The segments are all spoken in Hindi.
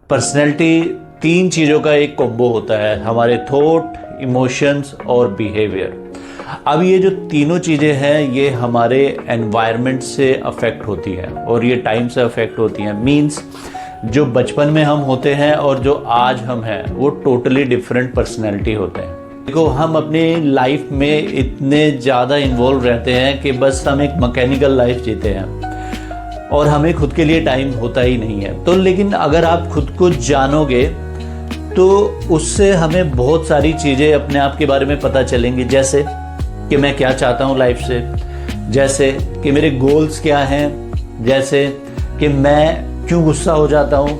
पर्सनैलिटी तीन चीज़ों का एक कॉम्बो होता है, हमारे थॉट, इमोशंस और बिहेवियर। अब ये जो तीनों चीज़ें हैं ये हमारे एनवायरनमेंट से अफेक्ट होती हैं और ये टाइम से अफेक्ट होती हैं। मींस जो बचपन में हम होते हैं और जो आज हम हैं वो टोटली डिफरेंट पर्सनैलिटी होते हैं। देखो, हम अपनी लाइफ में इतने ज़्यादा इन्वॉल्व रहते हैं कि बस हम एक मैकेनिकल लाइफ जीते हैं और हमें खुद के लिए टाइम होता ही नहीं है। तो लेकिन अगर आप खुद को जानोगे तो उससे हमें बहुत सारी चीज़ें अपने आप के बारे में पता चलेंगी, जैसे कि मैं क्या चाहता हूँ लाइफ से, जैसे कि मेरे गोल्स क्या हैं, जैसे कि मैं क्यों गुस्सा हो जाता हूँ,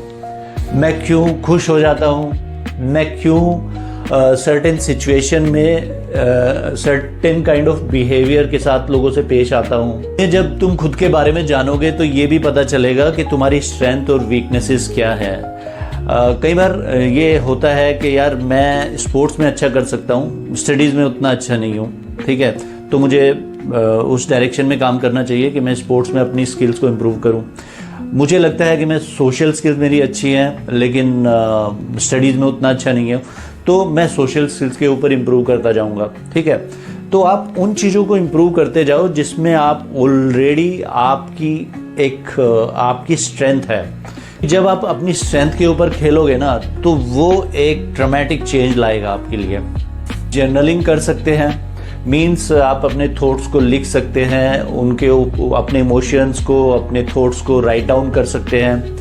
मैं क्यों खुश हो जाता हूँ, मैं क्यों सर्टेन सिचुएशन में सर्टेन काइंड ऑफ बिहेवियर के साथ लोगों से पेश आता हूँ। जब तुम खुद के बारे में जानोगे तो ये भी पता चलेगा कि तुम्हारी स्ट्रेंथ और वीकनेसेस क्या है। कई बार ये होता है कि यार मैं स्पोर्ट्स में अच्छा कर सकता हूँ, स्टडीज़ में उतना अच्छा नहीं हूँ, ठीक है, तो मुझे उस डायरेक्शन में काम करना चाहिए कि मैं स्पोर्ट्स में अपनी स्किल्स को इम्प्रूव करूँ। मुझे लगता है कि मैं सोशल स्किल्स मेरी अच्छी हैं लेकिन स्टडीज़ में उतना अच्छा नहीं है, तो मैं सोशल स्किल्स के ऊपर इम्प्रूव करता जाऊंगा, ठीक है। तो आप उन चीज़ों को इम्प्रूव करते जाओ जिसमें आप ऑलरेडी आपकी स्ट्रेंथ है। जब आप अपनी स्ट्रेंथ के ऊपर खेलोगे ना तो वो एक ड्रामेटिक चेंज लाएगा आपके लिए। जर्नलिंग कर सकते हैं, मीन्स आप अपने थॉट्स को लिख सकते हैं, उनके अपने इमोशंस को, अपने थॉट्स को राइट डाउन कर सकते हैं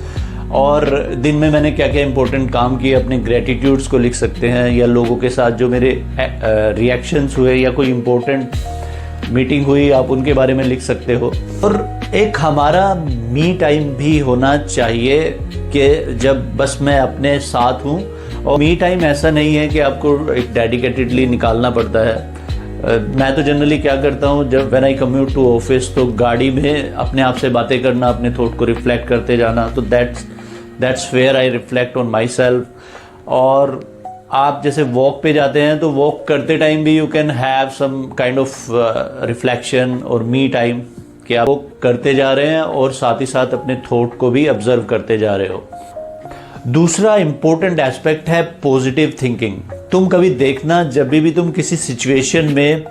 और दिन में मैंने क्या क्या इंपॉर्टेंट काम किए अपने ग्रेटिट्यूड्स को लिख सकते हैं, या लोगों के साथ जो मेरे रिएक्शंस हुए या कोई इंपॉर्टेंट मीटिंग हुई आप उनके बारे में लिख सकते हो। और एक हमारा मी टाइम भी होना चाहिए कि जब बस मैं अपने साथ हूँ, और मी टाइम ऐसा नहीं है कि आपको एक डेडिकेटेडली निकालना पड़ता है। मैं तो जनरली क्या करता हूँ, जब when I commute to office तो गाड़ी में अपने आप से बातें करना, अपने थॉट को रिफ्लेक्ट करते जाना, तो that's where I reflect on my self. और आप जैसे वॉक पे जाते हैं तो वॉक करते टाइम भी you can have some kind of reflection और मी टाइम, कि आप वॉक करते जा रहे हैं और साथ ही साथ अपने थॉट को भी ऑब्जर्व करते जा रहे हो। दूसरा इंपॉर्टेंट एस्पेक्ट है पॉजिटिव थिंकिंग। तुम कभी देखना, जब भी तुम किसी सिचुएशन में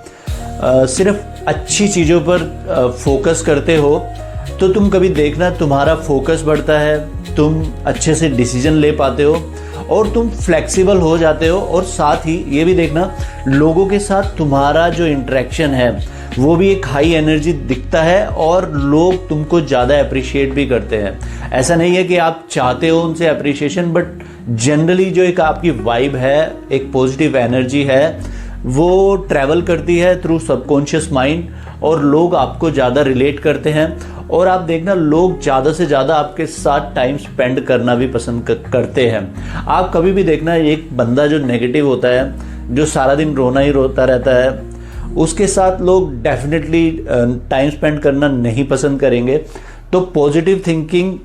सिर्फ अच्छी चीज़ों पर फोकस करते हो तो तुम कभी देखना तुम्हारा फोकस बढ़ता है, तुम अच्छे से डिसीजन ले पाते हो और तुम फ्लेक्सिबल हो जाते हो। और साथ ही ये भी देखना लोगों के साथ तुम्हारा जो इंटरेक्शन है वो भी एक हाई एनर्जी दिखता है और लोग तुमको ज़्यादा अप्रिशिएट भी करते हैं। ऐसा नहीं है कि आप चाहते हो उनसे अप्रिशिएशन, बट जनरली जो एक आपकी वाइब है, एक पॉजिटिव एनर्जी है, वो ट्रैवल करती है थ्रू सबकॉन्शियस माइंड और लोग आपको ज़्यादा रिलेट करते हैं। और आप देखना लोग ज़्यादा से ज़्यादा आपके साथ टाइम स्पेंड करना भी पसंद करते हैं। आप कभी भी देखना, एक बंदा जो नेगेटिव होता है, जो सारा दिन रोना ही रोता रहता है, उसके साथ लोग डेफिनेटली टाइम स्पेंड करना नहीं पसंद करेंगे। तो पॉजिटिव थिंकिंग,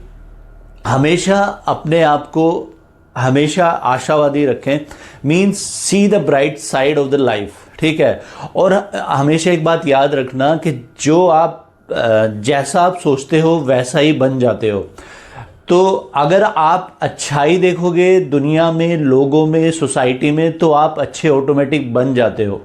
हमेशा अपने आप को हमेशा आशावादी रखें, means see the bright side of the life, ठीक है। और हमेशा एक बात याद रखना कि जो आप जैसा आप सोचते हो वैसा ही बन जाते हो। तो अगर आप अच्छाई देखोगे दुनिया में, लोगों में, सोसाइटी में, तो आप अच्छे ऑटोमेटिक बन जाते हो।